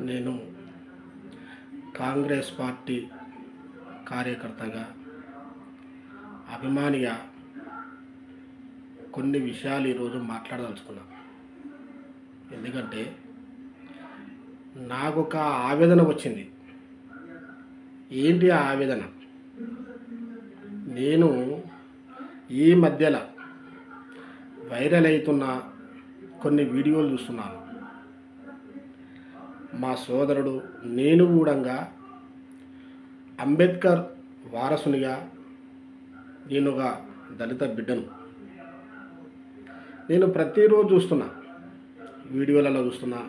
నేను కాంగ్రెస్ పార్టీ కార్యకర్తగా అభిమానిగా కొన్ని విషయాలు ఈరోజు మాట్లాడదలుచుకున్నాను. ఎందుకంటే నాకు ఒక ఆవేదన వచ్చింది. ఏంటి ఆ ఆవేదన? నేను ఈ మధ్యలో వైరల్ అవుతున్న కొన్ని వీడియోలు చూస్తున్నాను. మా సోదరుడు నేను కూడా అంబేద్కర్ వారసునిగా నేను ఒక దళిత బిడ్డను. నేను ప్రతిరోజు చూస్తున్నా, వీడియోలలో చూస్తున్నా,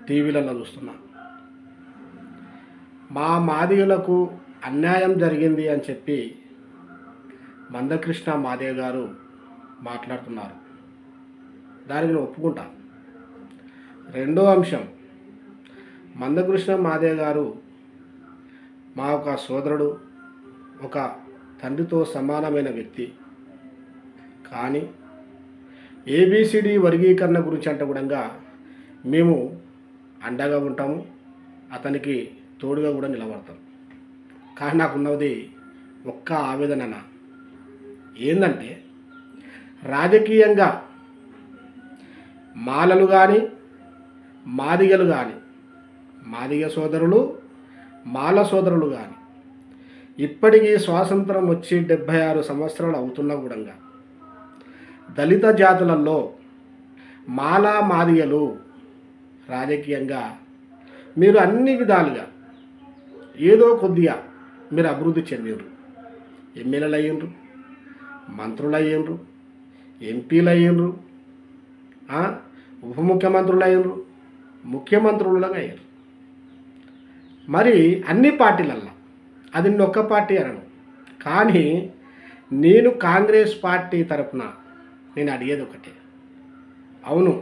టీవీలలో చూస్తున్నా. మా మాదిగలకు అన్యాయం జరిగింది అని చెప్పి మందకృష్ణ మాదిగ గారు మాట్లాడుతున్నారు. దానికి నేను ఒప్పుకుంటా. రెండో అంశం, మందకృష్ణ మాదిగ గారు మా ఒక సోదరుడు, ఒక తండ్రితో సమానమైన వ్యక్తి. కానీ ఏబిసిడి వర్గీకరణ గురించి అంటే కూడా మేము అండగా ఉంటాము, అతనికి తోడుగా కూడా నిలబడతాం. కానీ నాకున్నది ఒక్క ఆవేదన. ఏంటంటే రాజకీయంగా మాలలు కానీ మాదిగలు కానీ, మాదిగ సోదరులు మాల సోదరులు కానీ ఇప్పటికీ స్వాతంత్రం వచ్చి 76 సంవత్సరాలు అవుతున్నా కూడా దళిత జాతులలో మాల మాదిగలు రాజకీయంగా మీరు అన్ని విధాలుగా ఏదో కొద్దిగా మీరు అభివృద్ధి చెందిండ్రు. ఎమ్మెల్యేలు అయ్యిండ్రు, మంత్రులు అయ్యిండ్రు, ఎంపీలు అయ్యిండ్రు, ఉప ముఖ్యమంత్రులు అయ్యిండ్రు, ముఖ్యమంత్రులుగా అయ్యారు. మరి అన్ని పార్టీలల్లో, అది ఒక్క పార్టీ అనను. కానీ నేను కాంగ్రెస్ పార్టీ తరఫున నేను అడిగేది ఒకటే. అవును,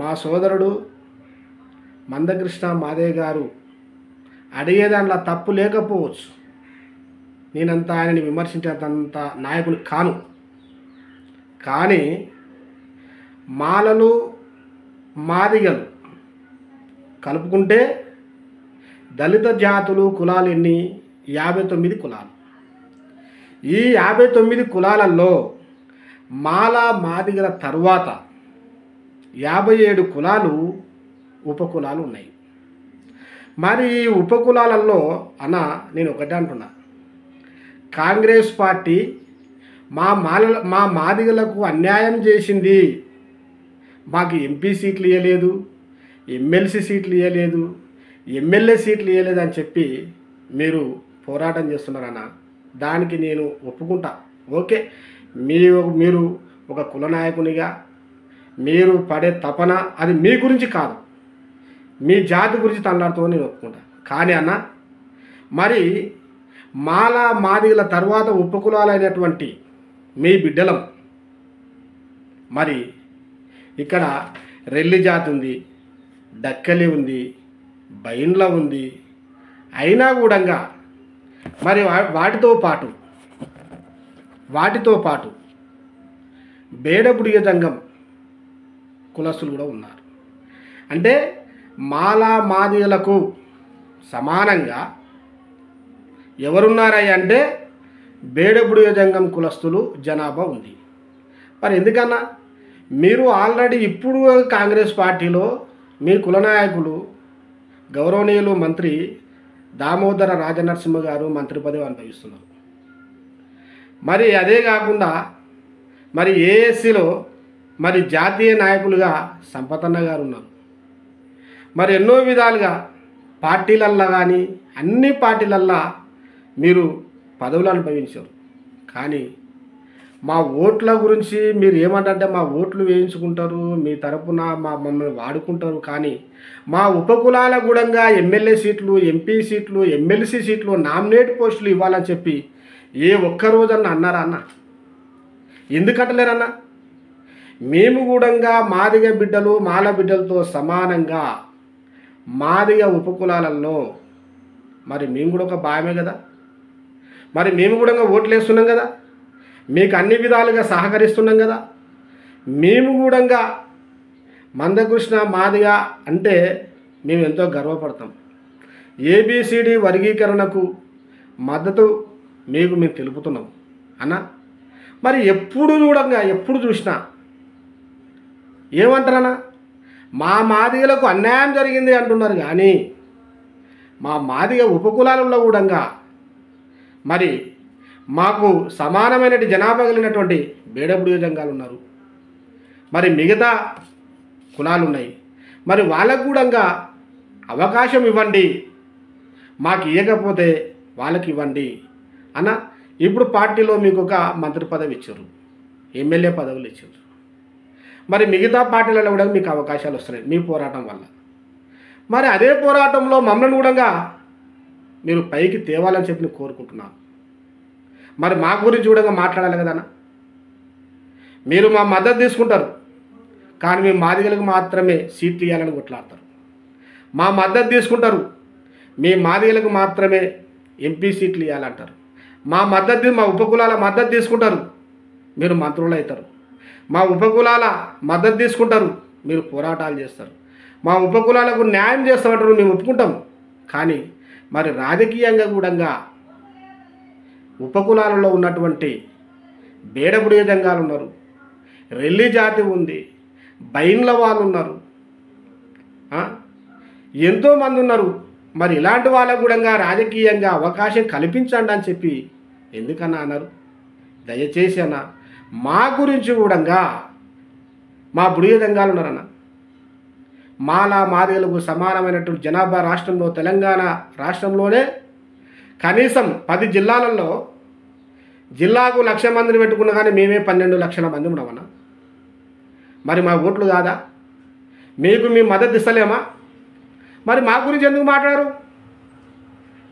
మా సోదరుడు మందకృష్ణ మాదిగ గారు అడిగేదాంట్లో తప్పు లేకపోవచ్చు. నేనంత ఆయనని విమర్శించేంత నాయకులు కాను. కానీ మాలలు మాదిగలు కలుపుకుంటే దళిత జాతులు కులాలు ఎన్ని? 59 కులాలు. ఈ 59 కులాలలో మాల మాదిగల తరువాత 57 కులాలు ఉపకులాలు ఉన్నాయి. మరి ఈ ఉపకులాలలో నేను ఒకటే అంటున్నా, కాంగ్రెస్ పార్టీ మా మాదిగలకు అన్యాయం చేసింది. మాకు ఎంపీ సీట్లు ఇవ్వలేదు, ఎమ్మెల్సీ సీట్లు ఇవ్వలేదు, ఎమ్మెల్యే సీట్లు ఇవ్వలేదు అని చెప్పి మీరు పోరాటం చేస్తున్నారన్న దానికి నేను ఒప్పుకుంటా. ఓకే, మీరు ఒక కుల నాయకునిగా మీరు పడే తపన అది మీ గురించి కాదు, మీ జాతి గురించి తనలాడుతూ నేను ఒప్పుకుంటా. కానీ మరి మాల మాదిగల తర్వాత ఉపకులాలైనటువంటి మీ బిడ్డలం, మరి ఇక్కడ రెల్లి జాతి ఉంది, డక్కలి ఉంది, బైండ్ల ఉంది. అయినా కూడా మరి వాటితో పాటు బేడబుడిగ జంగం కులస్తులు కూడా ఉన్నారు. అంటే మాల మాదిగలకు సమానంగా ఎవరున్నారయ్య అంటే బేడబుడిగ జంగం కులస్తులు జనాభా ఉంది. మరి ఎందుకన్నా మీరు ఆల్రెడీ ఇప్పుడు కాంగ్రెస్ పార్టీలో మీ కుల నాయకులు గౌరవనీయులు మంత్రి దామోదర రాజనరసింహ గారు మంత్రి పదవి అనుభవిస్తున్నారు. మరి అదే కాకుండా మరి ఏఎస్సీలో మరి జాతీయ నాయకులుగా సంపతన్న గారు ఉన్నారు. మరి ఎన్నో విధాలుగా పార్టీలల్లో కానీ అన్ని పార్టీలల్లో మీరు పదవులు అనుభవించారు. కానీ మా ఓట్ల గురించి మీరు ఏమంటే మా ఓట్లు వేయించుకుంటారు, మీ తరపున మమ్మల్ని వాడుకుంటారు. కానీ మా ఉపకులాల కూడా ఎమ్మెల్యే సీట్లు, ఎంపీ సీట్లు, ఎమ్మెల్సీ సీట్లు, నామినేట్ పోస్టులు ఇవ్వాలని చెప్పి ఏ ఒక్కరోజన్నా అన్నారా అన్న? ఎందుకంటలేరన్నా? మేము కూడా మాదిగ బిడ్డలు మాల బిడ్డలతో సమానంగా మాదిగ ఉపకులాలలో మరి మేము కూడా ఒక భాగమే కదా. మరి మేము కూడా ఓట్లు వేస్తున్నాం కదా, మీకు అన్ని విధాలుగా సహకరిస్తున్నాం కదా. మేము కూడా మందకృష్ణ మాదిగ అంటే మేము ఎంతో గర్వపడతాం. ఏబిసిడి వర్గీకరణకు మద్దతు మీకు మేము తెలుపుతున్నాం అన్న. మరి ఎప్పుడు చూసినా ఏమంటారన్నా, మా మాదిగలకు అన్యాయం జరిగింది అంటున్నారు. కానీ మా మాదిగ ఉపకులాలలో కూడా మరి మాకు సమానమైన జనాభా కలిగినటువంటి బేడబుడిగ జంగాలు ఉన్నారు, మరి మిగతా కులాలు ఉన్నాయి, మరి వాళ్ళకు కూడా అవకాశం ఇవ్వండి, మాకు ఇవ్వకపోతే వాళ్ళకి ఇవ్వండి అన్న. ఇప్పుడు పార్టీలో మీకు ఒక మంత్రి పదవి ఇచ్చారు, ఎమ్మెల్యే పదవులు ఇచ్చారు, మరి మిగతా పార్టీలలో కూడా మీకు అవకాశాలు వస్తున్నాయి మీ పోరాటం వల్ల. మరి అదే పోరాటంలో మమ్మల్ని కూడా మీరు పైకి తేవాలని చెప్పి నేను కోరుకుంటున్నాను. మరి మా గురించి కూడా మాట్లాడాలి కదన్న. మీరు మా మద్దతు తీసుకుంటారు, కానీ మేము మాదిగలకు మాత్రమే సీట్లు ఇవ్వాలని కొట్లాడతారు. మా మద్దతు తీసుకుంటారు, మీ మాదిగలకు మాత్రమే ఎంపీ సీట్లు ఇవ్వాలంటారు. మా ఉపకులాల మద్దతు తీసుకుంటారు, మీరు మంత్రులు అవుతారు. మా ఉపకులాల మద్దతు తీసుకుంటారు, మీరు పోరాటాలు చేస్తారు. మా ఉపకులాలకు న్యాయం చేస్తామంటారు, మేము ఒప్పుకుంటాం. కానీ మరి రాజకీయంగా కూడా ఉపకులాలలో ఉన్నటువంటి బేడబుడిగ జంగాలు ఉన్నారు, రెల్లి జాతి ఉంది, బైన్ల వాళ్ళు ఉన్నారు, ఎంతోమంది ఉన్నారు. మరి ఇలాంటి వాళ్ళకు కూడా రాజకీయంగా అవకాశం కల్పించండి అని చెప్పి ఎందుకన్నా అన్నారు. దయచేసి అన్న, మా గురించి కూడా మా బుడిగ జంగాలు ఉన్నారన్న. మాలా మాదిగలకు సమానమైనటువంటి జనాభా రాష్ట్రంలో, తెలంగాణ రాష్ట్రంలోనే కనీసం 10 జిల్లాలలో జిల్లాకు 1,00,000 మందిని పెట్టుకున్నా కానీ మేమే 12 లక్షల మంది ఉన్నామన్నా. మరి మా ఓట్లు కాదా? మీకు మేము మద్దతు ఇస్తలేమా? మరి మా గురించి ఎందుకు మాట్లాడారు?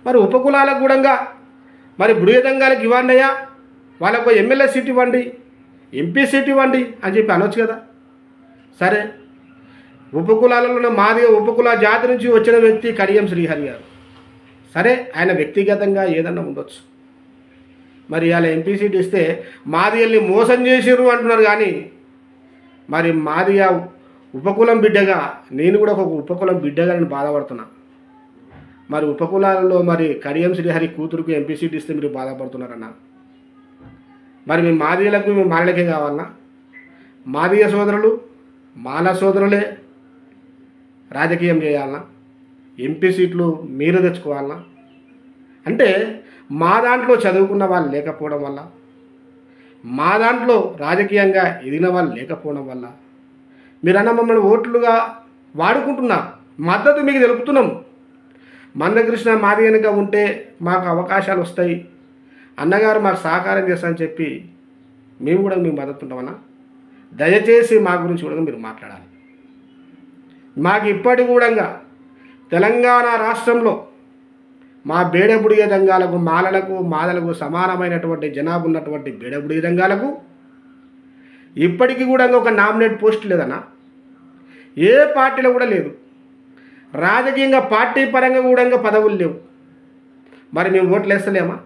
మరి ఉపకులాలకు కూడా మరి బుడిగ జంగాలకు ఇవ్వండి అయ్యా, వాళ్ళకు ఎమ్మెల్యే సీట్ ఇవ్వండి, ఎంపీ సీట్ ఇవ్వండి అని చెప్పి అనొచ్చు కదా. సరే, ఉపకులాలలో మాదిగ ఉపకుల జాతి నుంచి వచ్చిన వ్యక్తి కడియం శ్రీహరి గారు. సరే, ఆయన వ్యక్తిగతంగా ఏదన్నా ఉండొచ్చు. మరి అలా ఎంపీ సీట్ ఇస్తే మాదిగల్ని మోసం చేసిర్రు అంటున్నారు. కానీ మరి మాదిగ ఉపకులం బిడ్డగా నేను కూడా ఒక ఉపకులం బిడ్డగా నేను బాధపడుతున్నా. మరి ఉపకులాలలో మరి కడియం శ్రీహరి కూతురుకు ఎంపీ సీట్ ఇస్తే మీరు బాధపడుతున్నారన్న. మరి మేము మాదిగలకు మేము మాలలకే కావాలన్నా? మాదిగ సోదరులు మాల సోదరులే రాజకీయం చేయాలన్నా? ఎంపీ సీట్లు మీరు తెచ్చుకోవాలన్నా? అంటే మా దాంట్లో చదువుకున్న వాళ్ళు లేకపోవడం వల్ల, మా దాంట్లో రాజకీయంగా ఎదిగిన వాళ్ళు లేకపోవడం వల్ల మీరన్న మమ్మల్ని ఓట్లుగా వాడుకుంటున్నారు. మద్దతు మీకు తెలుపుతున్నాం. మందకృష్ణ మాదిగనుగా ఉంటే మాకు అవకాశాలు వస్తాయి, అన్నగారు మాకు సహకారం చేస్తారని చెప్పి మేము కూడా మీకు మద్దతు ఉంటామన్నా. దయచేసి మా గురించి కూడా మీరు మాట్లాడాలి. మాకు ఇప్పటి కూడా తెలంగాణ రాష్ట్రంలో మా బేడబుడిగ జంగాలకు, మాలలకు, మాదలకు సమానమైనటువంటి జనాభా ఉన్నటువంటి బేడబుడిగ జంగాలకు ఇప్పటికీ కూడా ఒక నామినేట్ పోస్ట్ లేదన్నా. ఏ పార్టీలో కూడా లేదు. రాజకీయంగా పార్టీ పరంగా కూడా పదవులు లేవు. మరి మేము ఓట్లు వేస్తలేమా?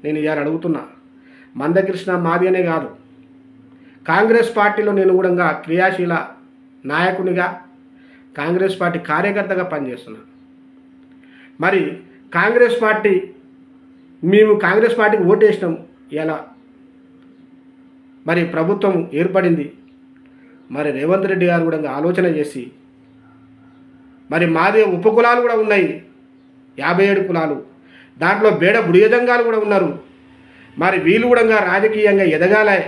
నేను ఇవాళ అడుగుతున్నా. మందకృష్ణ మాది అనే కాదు, కాంగ్రెస్ పార్టీలో నేను కూడా క్రియాశీల నాయకునిగా, కాంగ్రెస్ పార్టీ కార్యకర్తగా పనిచేస్తున్నా. మరి మేము కాంగ్రెస్ పార్టీకి ఓటు వేసినాం. ఇలా మరి ప్రభుత్వం ఏర్పడింది. మరి రేవంత్ రెడ్డి గారు కూడా ఆలోచన చేసి మరి మాది ఉపకులాలు కూడా ఉన్నాయి, 57 కులాలు, దాంట్లో బేడబుడిగ జంగాలు కూడా ఉన్నారు. మరి వీళ్ళు కూడా రాజకీయంగా ఎదగాలి,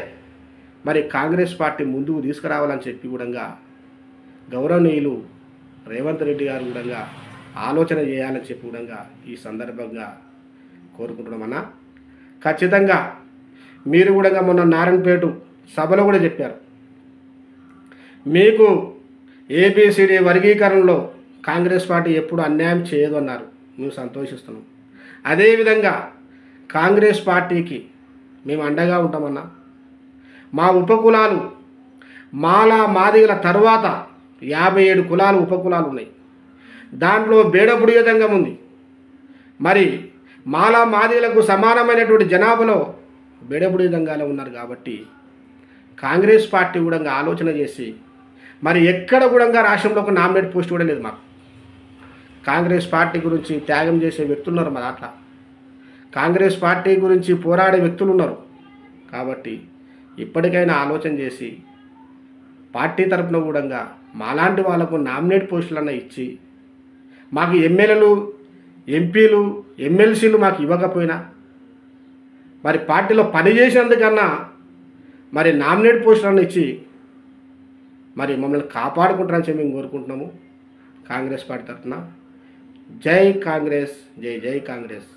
మరి కాంగ్రెస్ పార్టీ ముందుకు తీసుకురావాలని చెప్పి కూడా గౌరవనీయులు రేవంత్ రెడ్డి గారు కూడా ఆలోచన చేయాలని చెప్పి కూడా ఈ సందర్భంగా కోరుకుంటున్నామన్నా. ఖచ్చితంగా మీరు కూడా మొన్న నారాయణపేట సభలో కూడా చెప్పారు, మీకు ఏబిసిడి వర్గీకరణలో కాంగ్రెస్ పార్టీ ఎప్పుడు అన్యాయం చేయదు అన్నారు. మేము సంతోషిస్తున్నాం. అదేవిధంగా కాంగ్రెస్ పార్టీకి మేము అండగా ఉంటామన్నా. మా ఉపకులాలు మాదిగల తర్వాత 57 కులాలు ఉపకులాలు ఉన్నాయి. దాంట్లో బేడబుడిగ జంగం ఉంది. మరి మాదిగలకు సమానమైనటువంటి జనాభాలో బేడబుడిగ జంగాలే ఉన్నారు. కాబట్టి కాంగ్రెస్ పార్టీ కూడా ఆలోచన చేసి మరి ఎక్కడ కూడా రాష్ట్రంలో ఒక నామినేట్ పోస్ట్ కూడా లేదు మాకు. కాంగ్రెస్ పార్టీ గురించి త్యాగం చేసే వ్యక్తులు ఉన్నారు మన దాంట్లో. కాంగ్రెస్ పార్టీ గురించి పోరాడే వ్యక్తులు ఉన్నారు. కాబట్టి ఇప్పటికైనా ఆలోచన చేసి పార్టీ తరపున కూడా మాలాంటి వాళ్ళకు నామినేట్ పోస్టులన్నా ఇచ్చి, మాకు ఎమ్మెల్యేలు, ఎంపీలు, ఎమ్మెల్సీలు మాకు ఇవ్వకపోయినా మరి పార్టీలో పని చేసినందుకన్నా మరి నామినేట్ పోస్టులను ఇచ్చి మరి మమ్మల్ని కాపాడుకుంటారని చెప్పి మేము కోరుకుంటున్నాము కాంగ్రెస్ పార్టీ తరఫున. జై కాంగ్రెస్, జై జై కాంగ్రెస్.